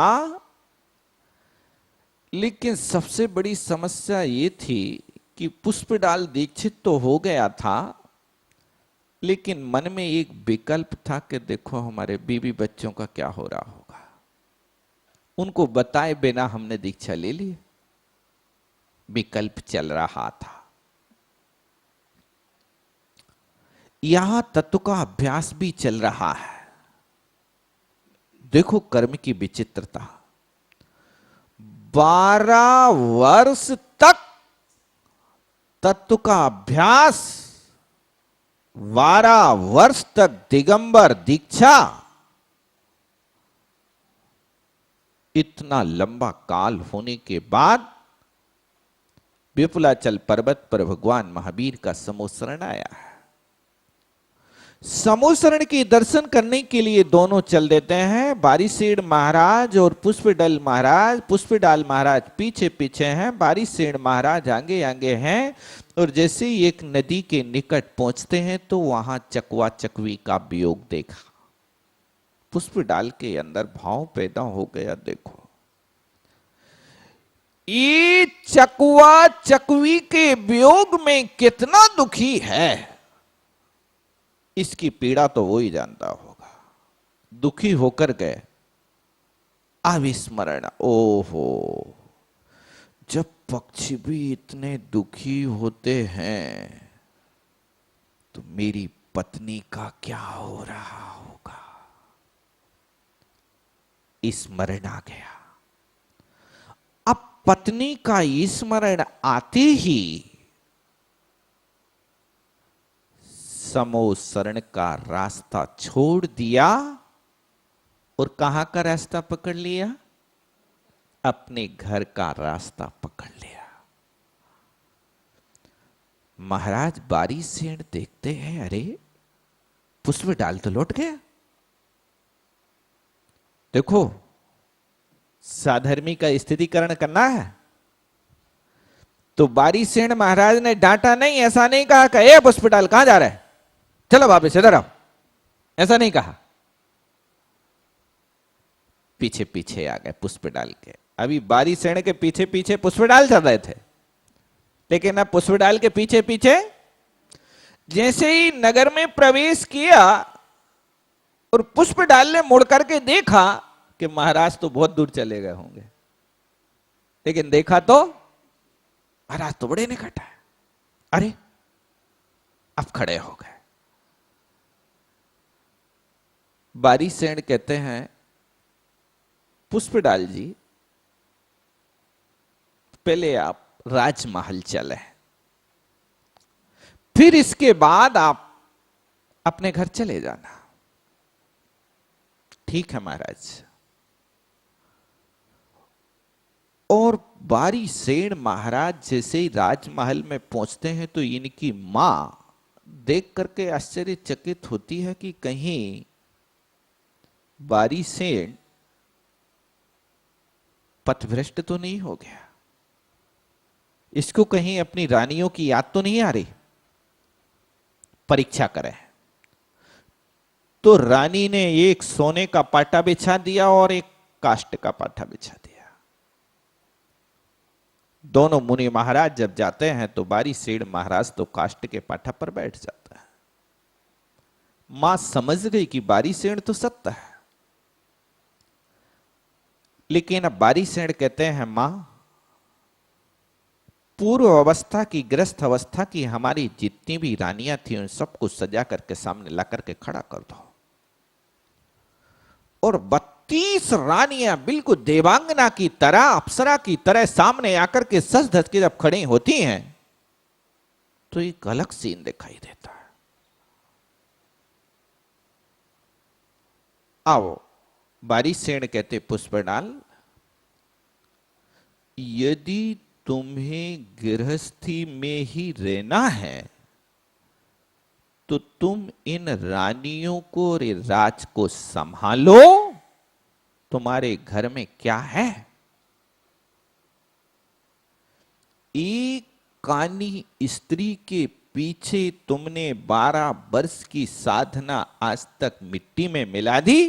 [SPEAKER 2] लेकिन सबसे बड़ी समस्या ये थी कि पुष्पडाल दीक्षित तो हो गया था, लेकिन मन में एक विकल्प था कि देखो हमारे बीवी बच्चों का क्या हो रहा होगा। उनको बताए बिना हमने दीक्षा ले ली। विकल्प चल रहा था। यहां तत्व का अभ्यास भी चल रहा है। देखो कर्म की विचित्रता। 12 वर्ष तक तत्व का अभ्यास, 12 वर्ष तक दिगंबर दीक्षा, इतना लंबा काल होने के बाद विपुलाचल पर्वत पर भगवान महावीर का समोसरण आया। समोसरण के दर्शन करने के लिए दोनों चल देते हैं। बारीसेन महाराज और पुष्पदल महाराज, पुष्पदल महाराज पीछे पीछे हैं, बारीसेन महाराज आगे आगे हैं। और जैसे ही एक नदी के निकट पहुंचते हैं तो वहां चकवा चकवी का वियोग देखा। पुष्पदल के अंदर भाव पैदा हो गया, देखो ये चकवा चकवी के वियोग में कितना दुखी है, इसकी पीड़ा तो वो ही जानता होगा। दुखी होकर गए, अविस्मरण। ओहो, जब पक्षी भी इतने दुखी होते हैं तो मेरी पत्नी का क्या हो रहा होगा। स्मरण आ गया। अब पत्नी का स्मरण आते ही समोसरण का रास्ता छोड़ दिया और कहां का रास्ता पकड़ लिया? अपने घर का रास्ता पकड़ लिया। महाराज बारीसेन देखते हैं, अरे पुष्पदल तो लौट गया। देखो, साधर्मी का स्थितिकरण करना है तो बारीसेन महाराज ने डांटा नहीं, ऐसा नहीं कहा कि ए पुष्पदल कहां जा रहा है, चलो वापस इधर आओ, ऐसा नहीं कहा। पीछे पीछे आ गए पुष्पदल के। अभी बारीसेन के पीछे पीछे पुष्पदल चल रहे थे, लेकिन अब पुष्पदल के पीछे पीछे जैसे ही नगर में प्रवेश किया और पुष्पदल ने मुड़ करके देखा कि महाराज तो बहुत दूर चले गए होंगे, लेकिन देखा तो महाराज तो बड़े निकट है। अरे अब खड़े हो गए। बारीसेन कहते हैं, पुष्पदल जी पहले आप राजमहल चले, फिर इसके बाद आप अपने घर चले जाना। ठीक है महाराज। और बारीसेन महाराज जैसे ही राजमहल में पहुंचते हैं तो इनकी मां देख करके आश्चर्यचकित होती है कि कहीं बारीसेन पथभ्रष्ट तो नहीं हो गया, इसको कहीं अपनी रानियों की याद तो नहीं आ रही। परीक्षा करें तो रानी ने एक सोने का पाटा बिछा दिया और एक काष्ठ का पाटा बिछा दिया। दोनों मुनि महाराज जब जाते हैं तो बारीसेन महाराज तो काष्ठ के पाटा पर बैठ जाता है। मां समझ गई कि बारीसेन तो सत्य है, लेकिन अब बारीसेन कहते हैं, मां पूर्व अवस्था की, ग्रस्त अवस्था की हमारी जितनी भी रानियां थी उन सबको सजा करके सामने ला करके खड़ा कर दो। और 32 रानियां बिल्कुल देवांगना की तरह, अप्सरा की तरह सामने आकर के सज धज के जब खड़ी होती हैं तो एक अलग सीन दिखाई देता है। आओ, बारीसेन कहते, पुष्पदल यदि तुम्हें गृहस्थी में ही रहना है तो तुम इन रानियों को और राज को संभालो। तुम्हारे घर में क्या है? एक कानी स्त्री के पीछे तुमने 12 वर्ष की साधना आज तक मिट्टी में मिला दी।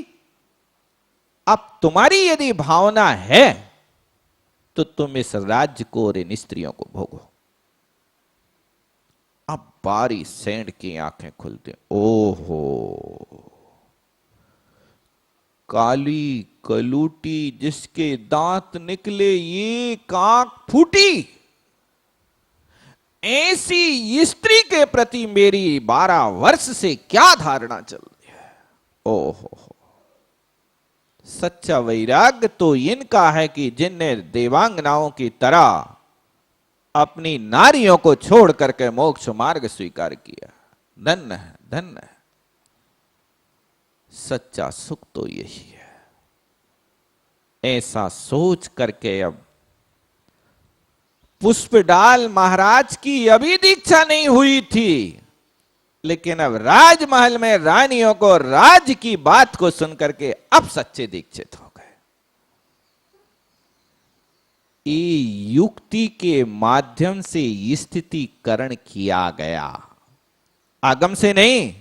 [SPEAKER 2] अब तुम्हारी यदि भावना है तो तुम इस राज्य को और इन स्त्रियों को भोगो। अब बारीसेन की आंखें खुलती, ओहो, काली कलूटी जिसके दांत निकले ये आंख फूटी, ऐसी स्त्री के प्रति मेरी 12 वर्ष से क्या धारणा चल रही है। ओहो, सच्चा वैराग्य तो इनका है कि जिनने देवांगनाओं की तरह अपनी नारियों को छोड़ करके मोक्ष मार्ग स्वीकार किया। धन्य है, धन्य है। सच्चा सुख तो यही है। ऐसा सोच करके अब पुष्पडाल महाराज की अभी दीक्षा नहीं हुई थी, लेकिन अब राजमहल में रानियों को राज की बात को सुनकर के अब सच्चे दीक्षित हो गए। ये युक्ति के माध्यम से स्थितिकरण किया गया, आगम से नहीं।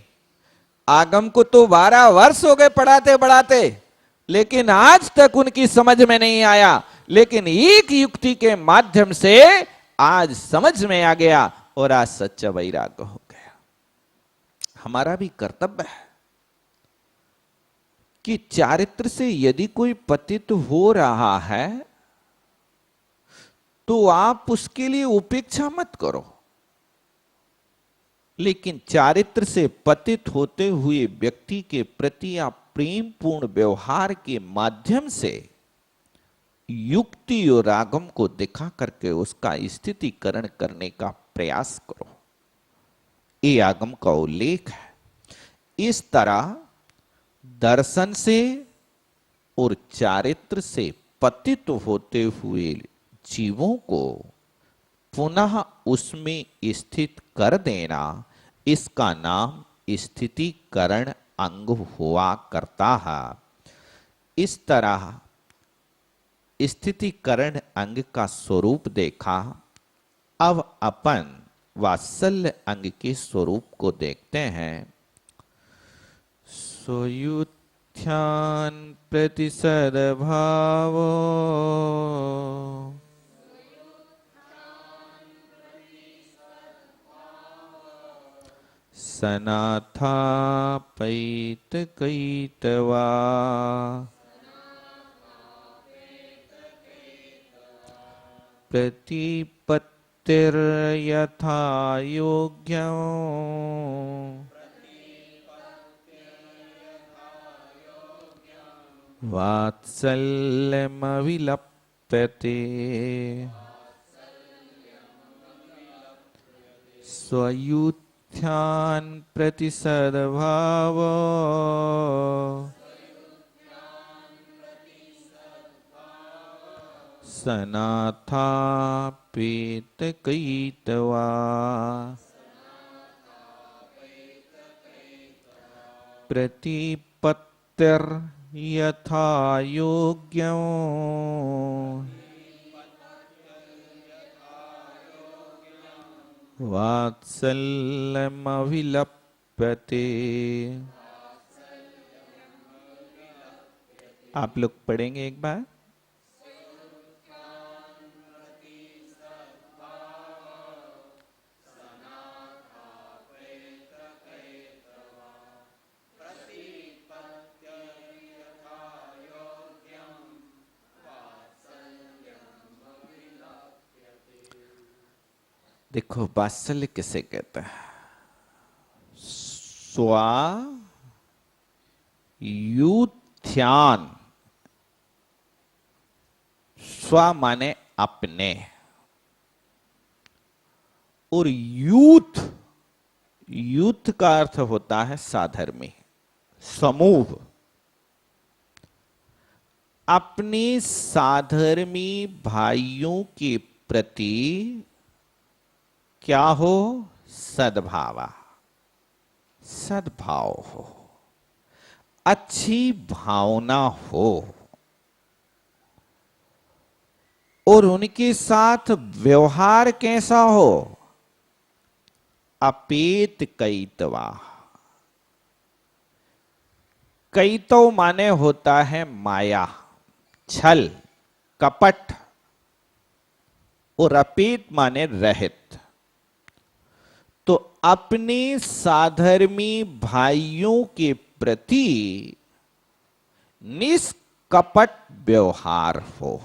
[SPEAKER 2] आगम को तो 12 वर्ष हो गए पढ़ाते पढ़ाते, लेकिन आज तक उनकी समझ में नहीं आया। लेकिन एक युक्ति के माध्यम से आज समझ में आ गया और आज सच्चा वैराग्य हो गया। हमारा भी कर्तव्य है कि चारित्र से यदि कोई पतित हो रहा है तो आप उसके लिए उपेक्षा मत करो, लेकिन चारित्र से पतित होते हुए व्यक्ति के प्रति आप प्रेम पूर्ण व्यवहार के माध्यम से युक्ति और आगम को दिखा करके उसका स्थितिकरण करने का प्रयास करो। ये आगम का उल्लेख है। इस तरह दर्शन से और चारित्र से पतित होते हुए जीवों को पुनः उसमें स्थित कर देना, इसका नाम स्थितिकरण अंग हुआ करता है। इस तरह स्थितिकरण अंग का स्वरूप देखा। अब अपन वात्सल्य अंग के स्वरूप को देखते हैं। सोयुत्थान प्रतिसद भाव सनाथा पैत कैतवा प्रतिपत्तिर्यथा योग्यं वात्सल्यमविलप्यते स्वयुत्थान प्रतिसद्भाव सनाथा पेत कैतवा प्रतिपत्तिर यथा योग्यं वात्सल्यमविलप्यते। आप लोग पढ़ेंगे एक बार। देखो वात्सल्य किसे कहते हैं? स्वायुत्थान, स्व माने अपने, और यूथ, यूथ का अर्थ होता है साधर्मी, समूह। अपने साधर्मी भाइयों के प्रति क्या हो? सद्भावा, सद्भाव हो, अच्छी भावना हो, और उनके साथ व्यवहार कैसा हो? अपेत कैतवा। कैतव माने होता है माया, छल, कपट, और अपेत माने रहित। तो अपने साधर्मी भाइयों के प्रति निष्कपट व्यवहार हो,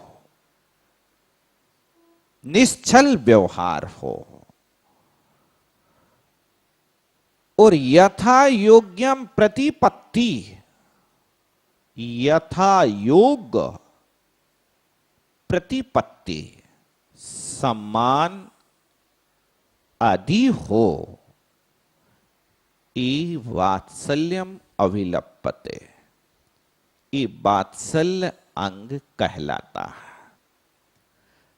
[SPEAKER 2] निश्चल व्यवहार हो, और यथा योग्यम प्रतिपत्ति, यथा योग प्रतिपत्ति, सम्मान आदि हो। ई वात्सल्यम अविलप्यते, ये वात्सल्य अंग कहलाता है।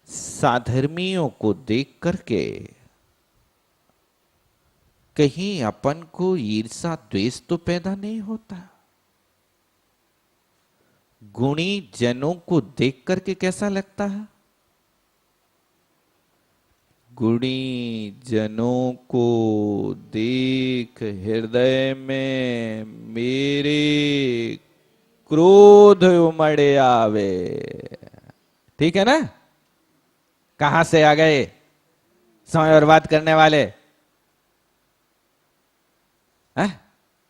[SPEAKER 2] साधर्मियों को देख करके कहीं अपन को ईर्षा द्वेष तो पैदा नहीं होता। गुणी जनों को देख करके कैसा लगता है? गुणी जनों को देख हृदय में मेरे क्रोध उमड़ आवे। ठीक है ना? कहां से आ गए समय बर्बाद करने वाले?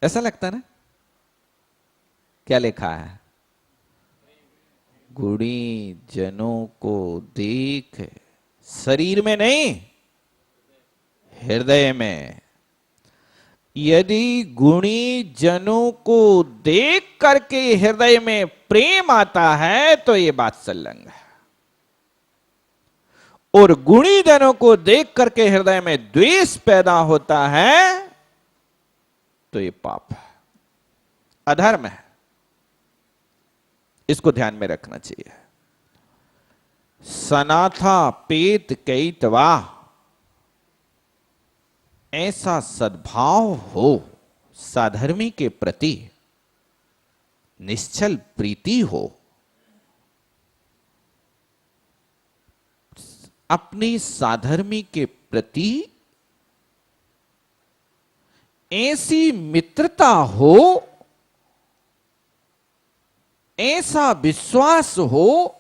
[SPEAKER 2] ऐसा लगता ना? क्या लिखा है? गुणी जनों को देख, शरीर में नहीं, हृदय में। यदि गुणी जनों को देख करके हृदय में प्रेम आता है तो ये बात संलग्न है, और गुणी जनों को देख करके हृदय में द्वेष पैदा होता है तो ये पाप है, अधर्म है। इसको ध्यान में रखना चाहिए। सनाथा पेत कैतवा, ऐसा सद्भाव हो, साधर्मी के प्रति निश्चल प्रीति हो, अपनी साधर्मी के प्रति ऐसी मित्रता हो, ऐसा विश्वास हो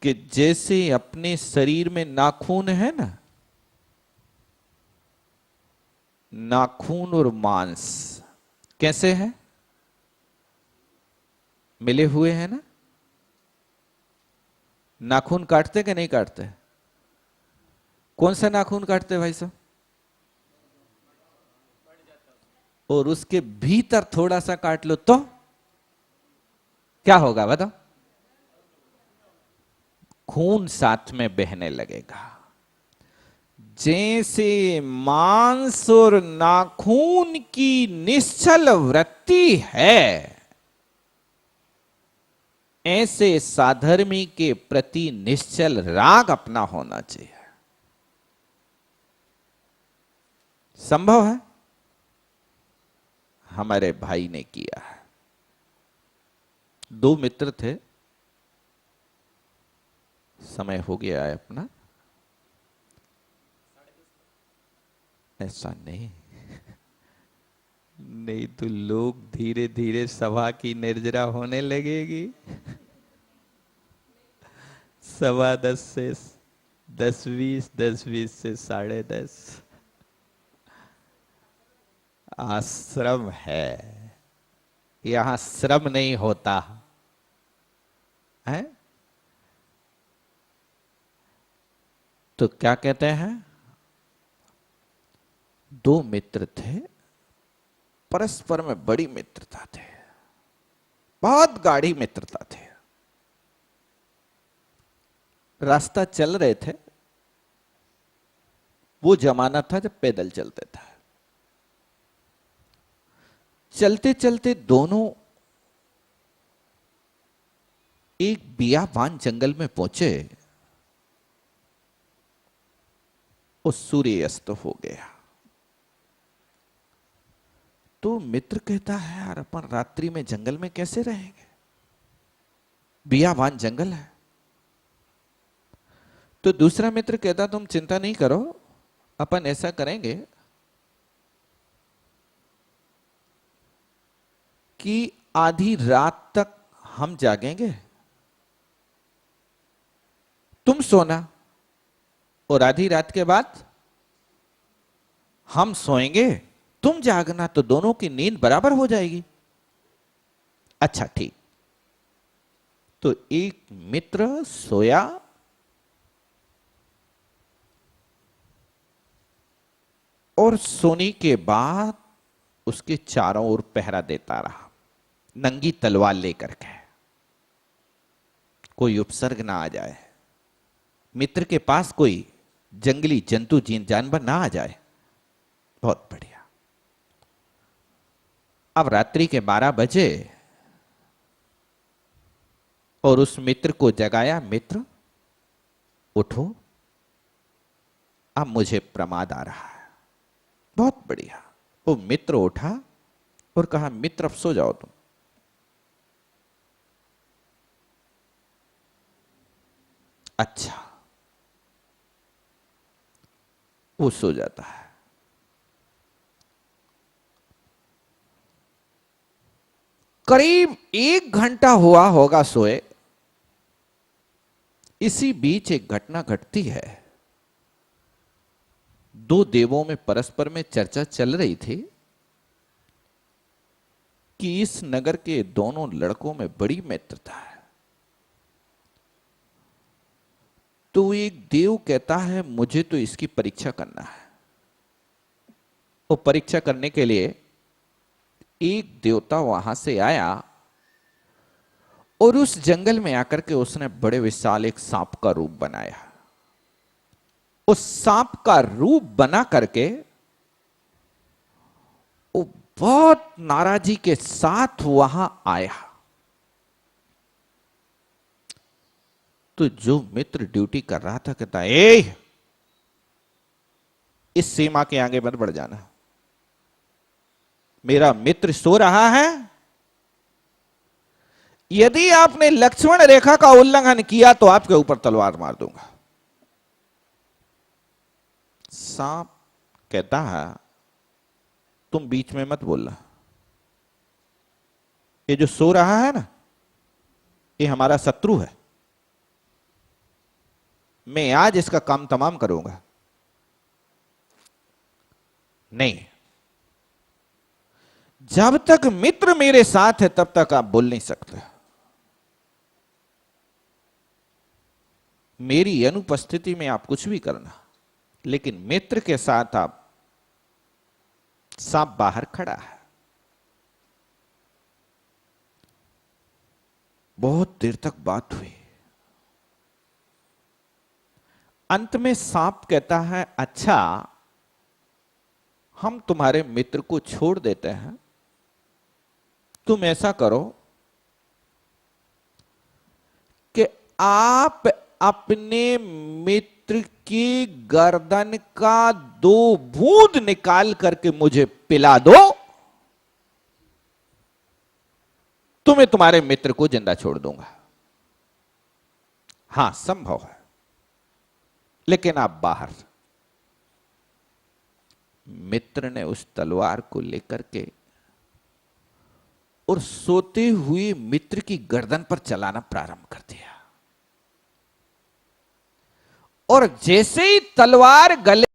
[SPEAKER 2] कि जैसे अपने शरीर में नाखून है ना, नाखून और मांस कैसे है? मिले हुए हैं ना? नाखून काटते कि नहीं काटते? कौन सा नाखून काटते भाई साहब? और उसके भीतर थोड़ा सा काट लो तो क्या होगा बताओ? खून साथ में बहने लगेगा। जैसे मांस और नाखून की निश्चल वृत्ति है, ऐसे साधर्मी के प्रति निश्चल राग अपना होना चाहिए। संभव है? हमारे भाई ने किया है। दो मित्र थे, समय हो गया है अपना। ऐसा नहीं नहीं तो लोग धीरे धीरे सभा की निर्जरा होने लगेगी। 10:15 से 10:20, 10:20 से 10:30। आश्रम है, यहां श्रम नहीं होता है। तो क्या कहते हैं? दो मित्र थे, परस्पर में बड़ी मित्रता थे, बहुत गाढ़ी मित्रता थे। रास्ता चल रहे थे, वो जमाना था जब पैदल चलते थे। चलते चलते दोनों एक बियाबान जंगल में पहुंचे और सूर्य अस्त हो गया। तो मित्र कहता है, यार अपन रात्रि में जंगल में कैसे रहेंगे? बियाबान जंगल है। तो दूसरा मित्र कहता, तुम चिंता नहीं करो, अपन ऐसा करेंगे कि आधी रात तक हम जागेंगे, तुम सोना, और आधी रात के बाद हम सोएंगे, तुम जागना, तो दोनों की नींद बराबर हो जाएगी। अच्छा ठीक। तो एक मित्र सोया, और सोने के बाद उसके चारों ओर पहरा देता रहा, नंगी तलवार लेकर के, कोई उपसर्ग ना आ जाए, मित्र के पास कोई जंगली जंतु जानवर ना आ जाए। बहुत बढ़िया। अब रात्रि के 12 बजे और उस मित्र को जगाया, मित्र उठो, अब मुझे प्रमाद आ रहा है। बहुत बढ़िया। वो मित्र उठा और कहा, मित्र अब सो जाओ तुम। अच्छा, वो सो जाता है। करीब 1 घंटा हुआ होगा सोए। इसी बीच एक घटना घटती है। दो देवों में परस्पर में चर्चा चल रही थी कि इस नगर के दोनों लड़कों में बड़ी मित्रता है। तो एक देव कहता है, मुझे तो इसकी परीक्षा करना है। वो परीक्षा करने के लिए एक देवता वहां से आया और उस जंगल में आकर के उसने बड़े विशाल एक सांप का रूप बनाया। उस सांप का रूप बना करके वो बहुत नाराजी के साथ वहां आया। तो जो मित्र ड्यूटी कर रहा था कहता, इस सीमा के आगे मत बढ़ जाना, मेरा मित्र सो रहा है, यदि आपने लक्ष्मण रेखा का उल्लंघन किया तो आपके ऊपर तलवार मार दूंगा। सांप कहता है, तुम बीच में मत बोलना, ये जो सो रहा है ना, ये हमारा शत्रु है, मैं आज इसका काम तमाम करूंगा। नहीं, जब तक मित्र मेरे साथ है तब तक आप बोल नहीं सकते। मेरी अनुपस्थिति में आप कुछ भी करना, लेकिन मित्र के साथ आप, सांप बाहर खड़ा है। बहुत देर तक बात हुई। अंत में सांप कहता है, अच्छा हम तुम्हारे मित्र को छोड़ देते हैं, तुम ऐसा करो कि आप अपने मित्र की गर्दन का 2 बूंद निकाल करके मुझे पिला दो, तो मैं तुम्हारे मित्र को जिंदा छोड़ दूंगा। हां, संभव है, लेकिन आप बाहर। मित्र ने उस तलवार को लेकर के और सोते हुए मित्र की गर्दन पर चलाना प्रारंभ कर दिया। और जैसे ही तलवार गले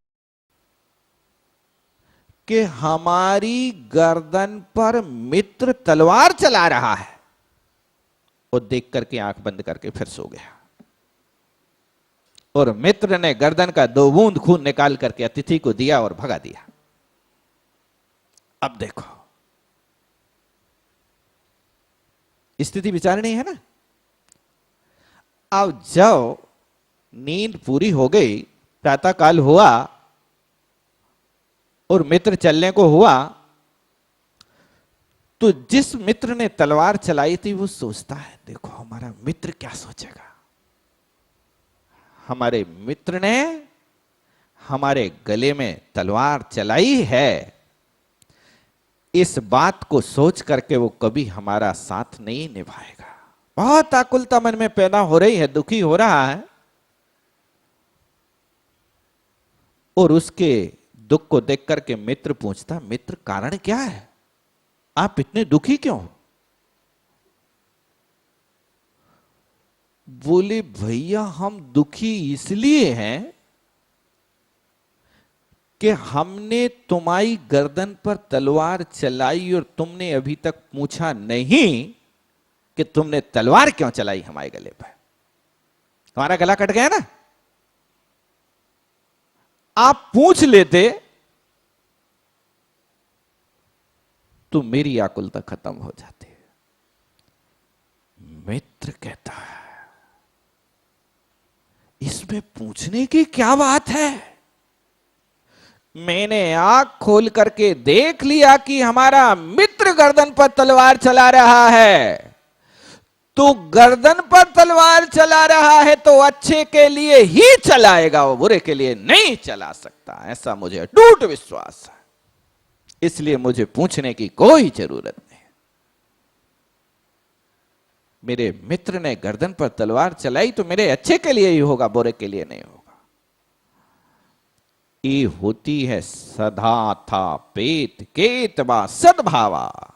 [SPEAKER 2] कि हमारी गर्दन पर मित्र तलवार चला रहा है, वो देख करके आंख बंद करके फिर सो गया। और मित्र ने गर्दन का 2 बूंद खून निकाल करके अतिथि को दिया और भगा दिया। अब देखो, स्थिति विचारणी है ना। अब जब नींद पूरी हो गई, प्रातः काल हुआ और मित्र चलने को हुआ, तो जिस मित्र ने तलवार चलाई थी वो सोचता है, देखो हमारा मित्र क्या सोचेगा। हमारे मित्र ने हमारे गले में तलवार चलाई है, इस बात को सोच करके वो कभी हमारा साथ नहीं निभाएगा। बहुत आकुलता मन में पैदा हो रही है, दुखी हो रहा है। और उसके दुख को देख करके मित्र पूछता, मित्र कारण क्या है, आप इतने दुखी क्यों? बोले, भैया हम दुखी इसलिए हैं कि हमने तुम्हारी गर्दन पर तलवार चलाई और तुमने अभी तक पूछा नहीं कि तुमने तलवार क्यों चलाई हमारे गले पर। तुम्हारा गला कट गया ना, आप पूछ लेते तो मेरी आकुलता खत्म हो जाती। मित्र कहता है, इसमें पूछने की क्या बात है, मैंने आंख खोल करके देख लिया कि हमारा मित्र गर्दन पर तलवार चला रहा है, तू गर्दन पर तलवार चला रहा है तो अच्छे के लिए ही चलाएगा, वो बुरे के लिए नहीं चला सकता, ऐसा मुझे अटूट विश्वास है। इसलिए मुझे पूछने की कोई जरूरत नहीं। मेरे मित्र ने गर्दन पर तलवार चलाई तो मेरे अच्छे के लिए ही होगा, बुरे के लिए नहीं होगा। ये होती है सदा था पेत केतवा सद्भावा।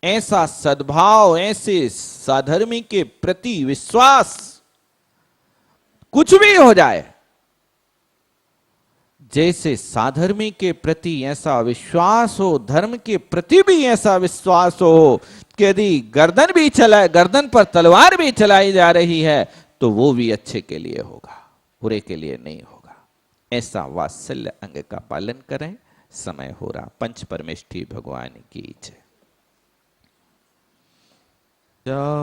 [SPEAKER 2] ऐसा सद्भाव, ऐसे साधर्मी के प्रति विश्वास, कुछ भी हो जाए, जैसे साधर्मी के प्रति ऐसा विश्वास हो, धर्म के प्रति भी ऐसा विश्वास हो कि यदि गर्दन पर तलवार भी चलाई जा रही है तो वो भी अच्छे के लिए होगा, बुरे के लिए नहीं होगा। ऐसा वात्सल्य अंग का पालन करें। समय हो रहा। पंच परमेष्ठी भगवान की जय।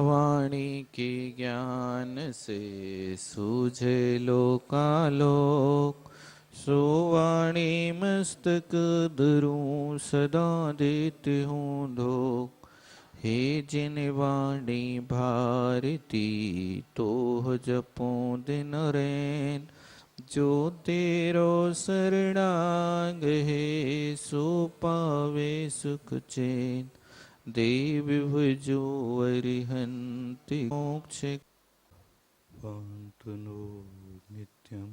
[SPEAKER 2] वाणी के ज्ञान से सूझे लोकालोक, सो वाणी मस्तक धरूं सदा देते हूँ धोख। हे जिन वाणी भारती तो जपूं दिन रैन, जो तेरो शरणांग है सो पावे सुख चैन। देव भजो अरिहंति मोक्ष पांतनो नित्यम।